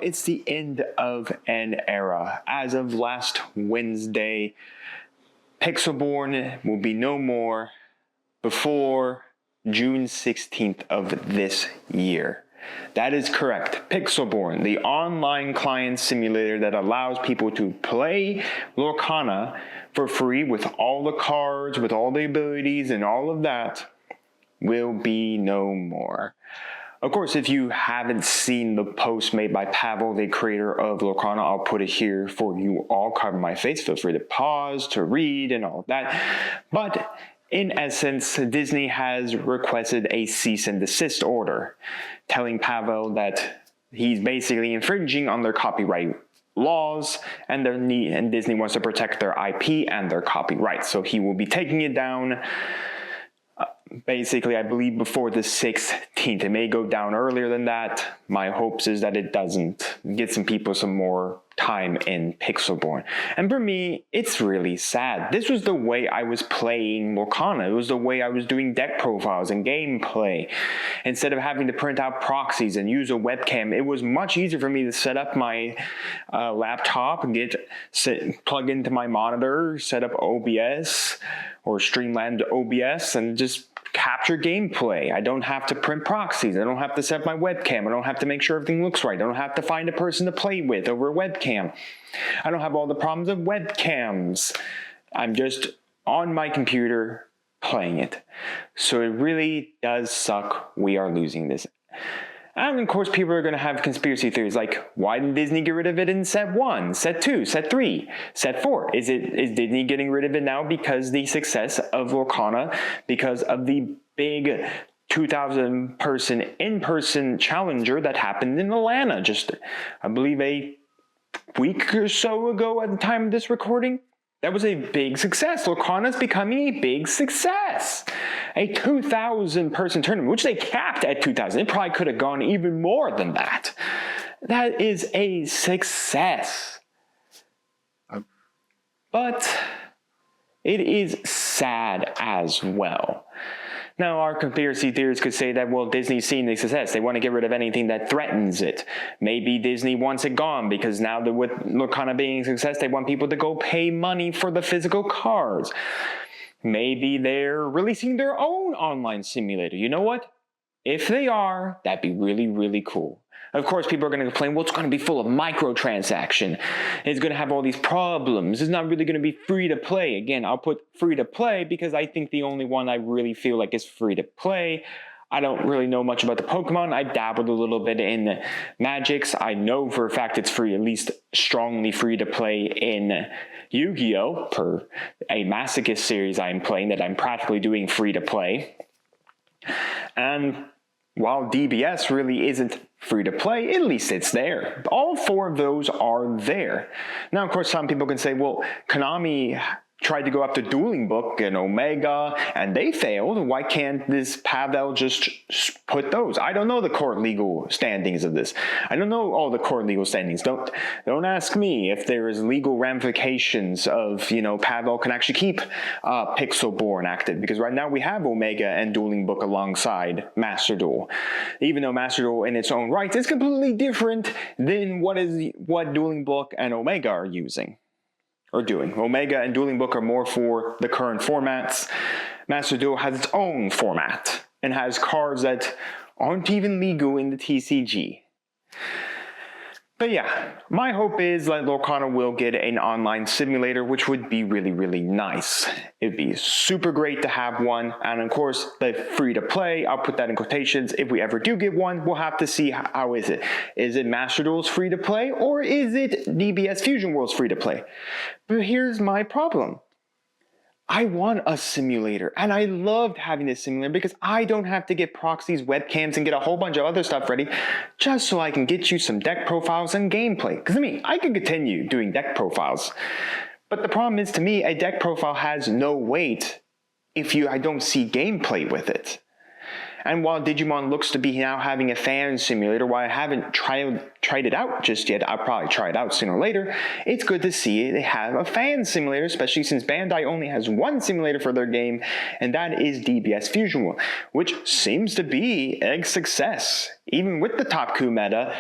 it's the end of an era. As of last Wednesday, Pixelborn will be no more before June 16th of this year. That is correct. Pixelborn, the online client simulator that allows people to play Lorcana for free with all the cards, with all the abilities and all of that, will be no more. Of course, if you haven't seen the post made by Pavel, the creator of Lorcana, I'll put it here for you all. Cover my face. Feel free to pause, to read, and all of that. But in essence, Disney has requested a cease and desist order, telling Pavel that he's basically infringing on their copyright laws, and Disney wants to protect their IP and their copyright. So he will be taking it down. Basically, I believe before the 16th. It may go down earlier than that. My hopes is that it doesn't. Get some people some more time in Pixelborn. And for me, it's really sad. This was the way I was playing Lorcana. It was the way I was doing deck profiles and gameplay. Instead of having to print out proxies and use a webcam, it was much easier for me to set up my laptop, plug into my monitor, set up OBS or Streamland OBS, and just capture gameplay. I don't have to print proxies. I don't have to set up my webcam. I don't have to make sure everything looks right. I don't have to find a person to play with over a webcam. I don't have all the problems of webcams. I'm just on my computer playing it. So it really does suck. We are losing this. And of course, people are going to have conspiracy theories like, why didn't Disney get rid of it in set 1, set 2, set 3, set 4? Is Disney getting rid of it now because the success of Lorcana, because of the big 2,000 person in-person challenger that happened in Atlanta just, I believe, a week or so ago at the time of this recording? That was a big success. Lorcana's becoming a big success. A 2,000 person tournament, which they capped at 2,000. It probably could have gone even more than that. That is a success. But it is sad as well. Now, our conspiracy theorists could say that, well, Disney's seen the success. They want to get rid of anything that threatens it. Maybe Disney wants it gone because now that with Lorcana being a success, they want people to go pay money for the physical cards. Maybe they're releasing their own online simulator. You know what? If they are, that'd be really, really cool. Of course, people are going to complain, well, it's going to be full of microtransaction. It's going to have all these problems. It's not really going to be free to play. Again, I'll put free to play because I think the only one I really feel like is free to play. I don't really know much about the Pokemon. I dabbled a little bit in Magix. I know for a fact it's free, at least strongly free to play in Yu-Gi-Oh! Per a Masochist series I'm playing that I'm practically doing free to play. And while DBS really isn't free to play, at least it's there. All 4 of those are there. Now, of course, some people can say, well, Konami tried to go after Dueling Book and Omega, and they failed. Why can't this Pavel just put those? I don't know the court legal standings of this. I don't know all the court legal standings. Don't ask me if there is legal ramifications of, Pavel can actually keep Pixelborn active, because right now we have Omega and Dueling Book alongside Master Duel. Even though Master Duel in its own right is completely different than what Dueling Book and Omega are using. Or doing. Omega and Dueling Book are more for the current formats. Master Duel has its own format and has cards that aren't even legal in the TCG. But yeah, my hope is that Lorcana will get an online simulator, which would be really, really nice. It'd be super great to have one. And of course, the free to play, I'll put that in quotations. If we ever do get one, we'll have to see how is it. Is it Master Duel's free to play, or is it DBS Fusion World's free to play? But here's my problem. I want a simulator, and I loved having this simulator because I don't have to get proxies, webcams, and get a whole bunch of other stuff ready just so I can get you some deck profiles and gameplay. Because I can continue doing deck profiles. But the problem is, to me, a deck profile has no weight if I don't see gameplay with it. And while Digimon looks to be now having a fan simulator, while I haven't tried it out just yet, I'll probably try it out sooner or later, it's good to see they have a fan simulator, especially since Bandai only has one simulator for their game, and that is DBS Fusion World, which seems to be a success. Even with the top coup meta,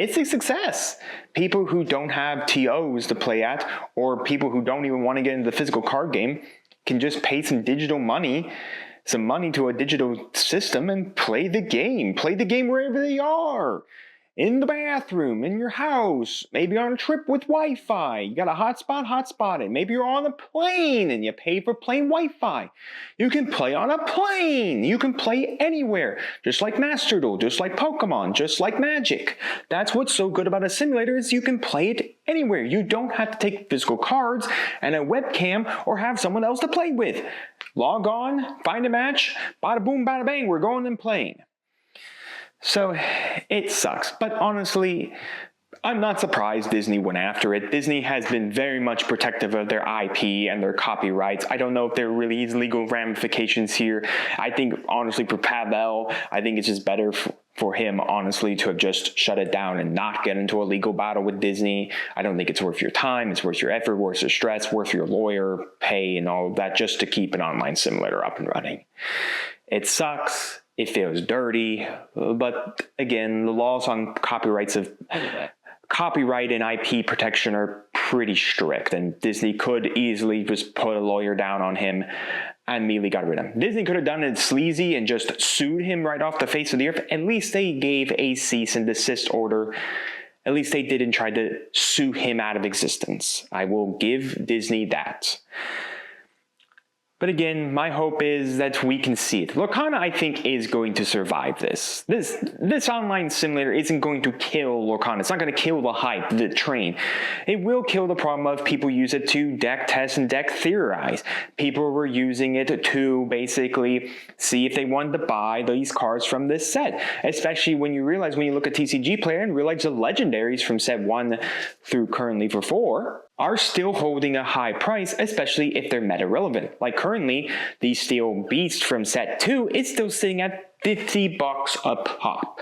it's a success. People who don't have TOs to play at, or people who don't even want to get into the physical card game, can just pay some money to a digital system and play the game. Play the game wherever they are. In the bathroom, in your house, maybe on a trip with Wi-Fi. You got a hotspot it. Maybe you're on a plane and you pay for plane Wi-Fi. You can play on a plane. You can play anywhere. Just like Master Duel, just like Pokemon, just like Magic. That's what's so good about a simulator is you can play it anywhere. You don't have to take physical cards and a webcam or have someone else to play with. Log on, find a match, bada boom, bada bang, we're going and playing. So it sucks, but honestly, I'm not surprised Disney went after it. Disney has been very much protective of their IP and their copyrights. I don't know if there really is legal ramifications here. I think, honestly, for Pavel, I think it's just better for him, honestly, to have just shut it down and not get into a legal battle with Disney. I don't think it's worth your time, it's worth your effort, worth your stress, worth your lawyer pay and all of that just to keep an online simulator up and running. It sucks. It feels dirty, but again, the laws on copyright and IP protection are pretty strict, and Disney could easily just put a lawyer down on him and immediately got rid of him. Disney could have done it sleazy and just sued him right off the face of the earth. At least they gave a cease and desist order. At least they didn't try to sue him out of existence. I will give Disney that. But again, my hope is that we can see it. Lorcana, I think, is going to survive this. This online simulator isn't going to kill Lorcana. It's not going to kill the hype, the train. It will kill the problem of people use it to deck test and deck theorize. People were using it to basically see if they wanted to buy these cards from this set. Especially when you realize, when you look at TCG Player and realize the legendaries from set 1 through currently for 4 are still holding a high price, especially if they're meta relevant. Like currently, the Steel Beast from set 2 is still sitting at $50 a pop.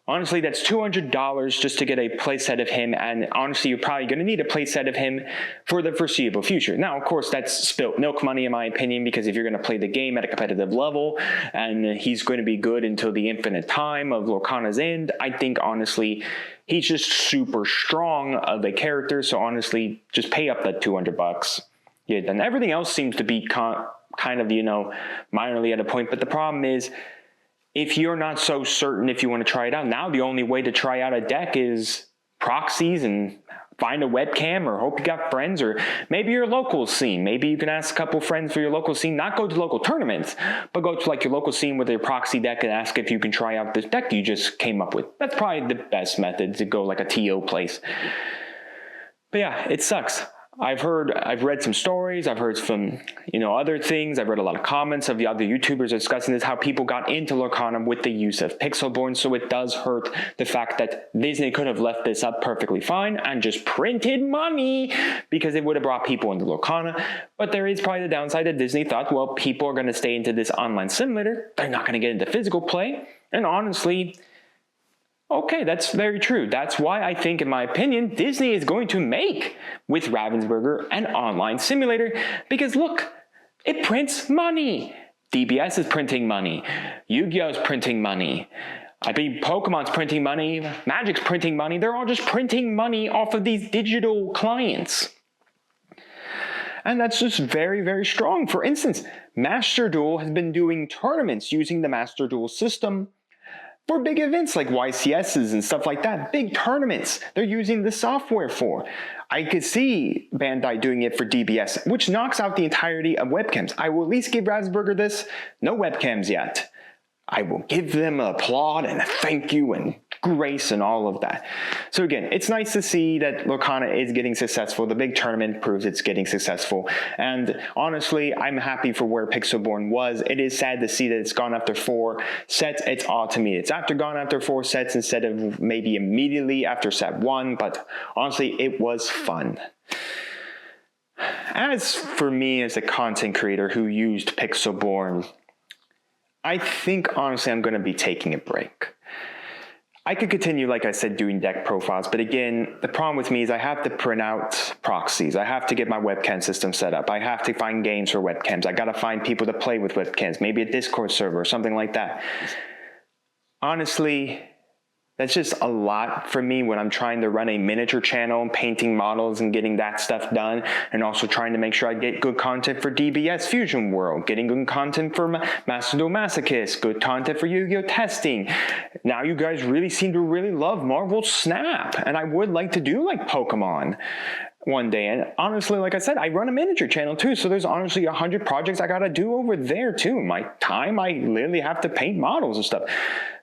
Honestly, that's $200 just to get a playset of him, and honestly, you're probably going to need a playset of him for the foreseeable future. Now, of course, that's spilt milk money in my opinion, because if you're going to play the game at a competitive level, and he's going to be good until the infinite time of Lorcana's end, I think, honestly, he's just super strong of a character, so honestly, just pay up that $200. Yeah, and everything else seems to be kind of, you know, minorly at a point, but the problem is, if you're not so certain if you want to try it out, now the only way to try out a deck is proxies and find a webcam, or hope you got friends, or maybe your local scene. Maybe you can ask a couple friends for your local scene, not go to local tournaments, but go to like your local scene with your proxy deck and ask if you can try out this deck you just came up with. That's probably the best method, to go like a TO place. But yeah, it sucks. I've read some stories, I've heard some, you know, other things, I've read a lot of comments of the other YouTubers discussing this, how people got into Lorcana with the use of Pixelborn, so it does hurt the fact that Disney could have left this up perfectly fine and just printed money, because it would have brought people into Lorcana. But there is probably the downside that Disney thought, well, people are going to stay into this online simulator, they're not going to get into physical play, and honestly, okay, that's very true. That's why I think, in my opinion, Disney is going to make with Ravensburger an online simulator, because look, it prints money. DBS is printing money. Yu-Gi-Oh's printing money. I mean, Pokemon's printing money. Magic's printing money. They're all just printing money off of these digital clients. And that's just very, very strong. For instance, Master Duel has been doing tournaments using the Master Duel system for big events like YCSs and stuff like that. Big tournaments they're using the software for. I could see Bandai doing it for DBS, which knocks out the entirety of webcams. I will at least give Ravensburger this. No webcams yet. I will give them an applaud and a thank you and grace and all of that. So again, it's nice to see that Lorcana is getting successful. The big tournament proves it's getting successful. And honestly, I'm happy for where Pixelborn was. It is sad to see that it's gone after 4 sets. It's odd to me. It's after gone after 4 sets instead of maybe immediately after set 1, but honestly, it was fun. As for me as a content creator who used Pixelborn, I think, honestly, I'm going to be taking a break. I could continue, like I said, doing deck profiles, but again, the problem with me is I have to print out proxies. I have to get my webcam system set up. I have to find games for webcams. I got to find people to play with webcams, maybe a Discord server or something like that. Honestly, That's just a lot for me when I'm trying to run a miniature channel, painting models and getting that stuff done, and also trying to make sure I get good content for DBS Fusion World, getting good content for Master Duel Masochist, good content for Yu-Gi-Oh! Testing. Now you guys really seem to really love Marvel Snap, and I would like to do like Pokemon one day. And honestly, like I said, I run a miniature channel too, so there's honestly 100 projects I gotta do over there too. My time, I literally have to paint models and stuff.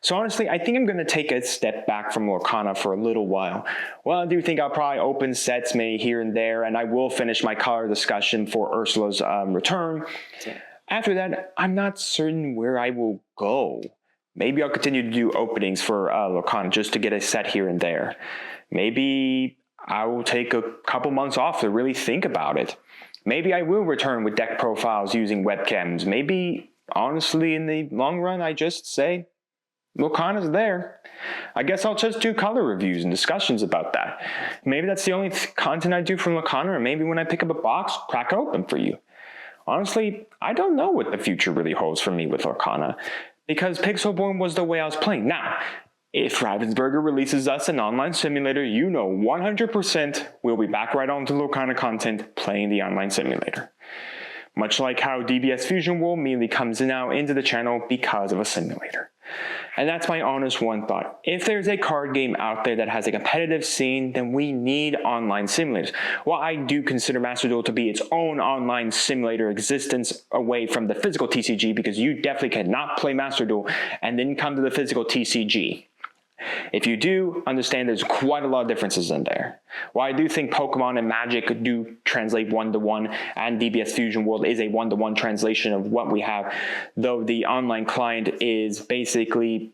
So honestly, I think I'm gonna take a step back from Lorcana for a little while. Well, I do think I'll probably open sets maybe here and there, and I will finish my color discussion for Ursula's return. After that, I'm not certain where I will go. Maybe I'll continue to do openings for Lorcana just to get a set here and there. Maybe I will take a couple months off to really think about it. Maybe I will return with deck profiles using webcams. Maybe, honestly, in the long run, I just say, Lorcana's there. I guess I'll just do color reviews and discussions about that. Maybe that's the only content I do from Lorcana, or maybe when I pick up a box, crack it open for you. Honestly, I don't know what the future really holds for me with Lorcana, because Pixelborn was the way I was playing. Now, if Ravensburger releases us an online simulator, you know 100% we'll be back right onto Lorcana content playing the online simulator. Much like how DBS Fusion World immediately comes now into the channel because of a simulator. And that's my honest one thought. If there's a card game out there that has a competitive scene, then we need online simulators. While I do consider Master Duel to be its own online simulator existence away from the physical TCG, because you definitely cannot play Master Duel and then come to the physical TCG. If you do, understand there's quite a lot of differences in there. While I do think Pokemon and Magic do translate one-to-one, and DBS Fusion World is a one-to-one translation of what we have, though the online client is basically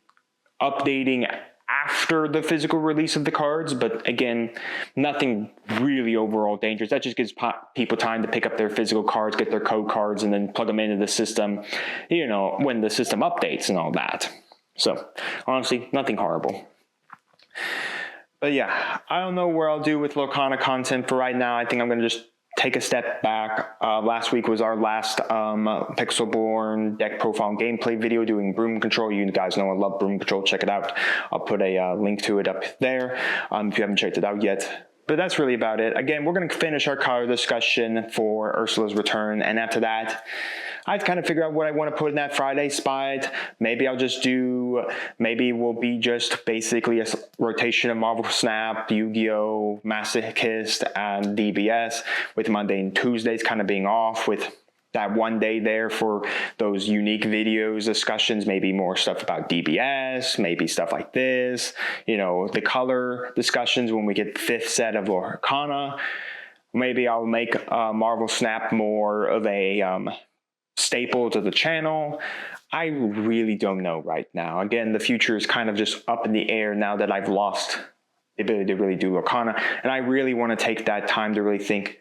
updating after the physical release of the cards, but again, nothing really overall dangerous. That just gives people time to pick up their physical cards, get their code cards, and then plug them into the system, you know, when the system updates and all that. So, honestly, nothing horrible. But yeah, I don't know where I'll do with Lorcana content for right now. I think I'm going to just take a step back. Last week was our last Pixelborn deck profile and gameplay video doing Broom Control. You guys know I love Broom Control. Check it out. I'll put a link to it up there if you haven't checked it out yet. But that's really about it. Again, we're going to finish our color discussion for Ursula's return. And after that, I've kind of figured out what I want to put in that Friday spot. Maybe I'll just do, maybe it will be just basically a rotation of Marvel Snap, Yu-Gi-Oh!, Masochist, and DBS, with Monday and Tuesdays kind of being off, with that one day there for those unique videos, discussions, maybe more stuff about DBS, maybe stuff like this, you know, the color discussions when we get the 5th set of Lorcana. Maybe I'll make Marvel Snap more of a staple to the channel. I really don't know right now. Again, the future is kind of just up in the air now that I've lost the ability to really do Lorcana, and I really want to take that time to really think,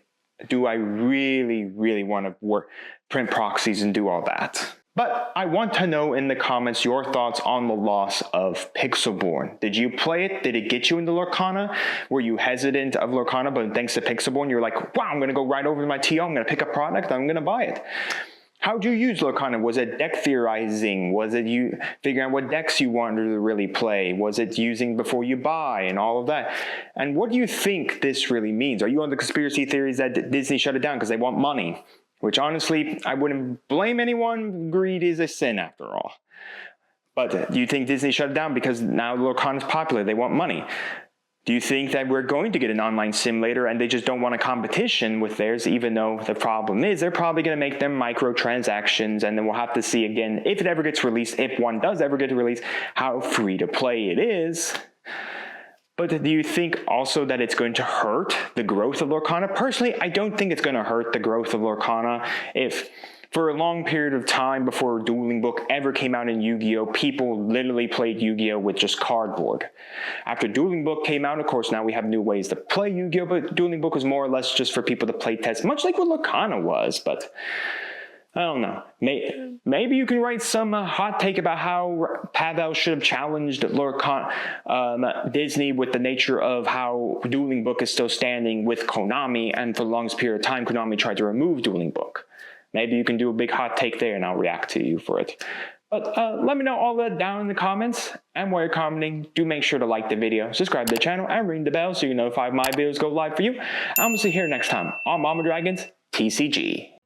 do I really want to print proxies and do all that? But I want to know in the comments your thoughts on the loss of Pixelborn. Did you play it? Did it get you into Lorcana? Were you hesitant of Lorcana, but thanks to Pixelborn, you're like, wow, I'm going to go right over to my TO, I'm going to pick a product, I'm going to buy it. How'd you use Lorcana? Was it deck theorizing? Was it you figuring out what decks you wanted to really play? Was it using before you buy and all of that? And what do you think this really means? Are you on the conspiracy theories that Disney shut it down because they want money? Which honestly, I wouldn't blame anyone. Greed is a sin after all. But do you think Disney shut it down because now Lorcana is popular, they want money? Do you think that we're going to get an online simulator and they just don't want a competition with theirs, even though the problem is they're probably going to make them microtransactions, and then we'll have to see again, if it ever gets released, if one does ever get released, how free to play it is. But do you think also that it's going to hurt the growth of Lorcana? Personally, I don't think it's going to hurt the growth of Lorcana. If for a long period of time before Dueling Book ever came out in Yu-Gi-Oh!, people literally played Yu-Gi-Oh! With just cardboard. After Dueling Book came out, of course, now we have new ways to play Yu-Gi-Oh!, but Dueling Book was more or less just for people to play test, much like what Lorcana was, but I don't know. Maybe you can write some hot take about how Pavel should have challenged Disney with the nature of how Dueling Book is still standing with Konami, and for the longest period of time, Konami tried to remove Dueling Book. Maybe you can do a big hot take there and I'll react to you for it. But let me know all that down in the comments, and while you're commenting, do make sure to like the video, subscribe to the channel, and ring the bell so you're notified when my videos go live for you. I'm going to see you here next time on Mama Dragon's TCG.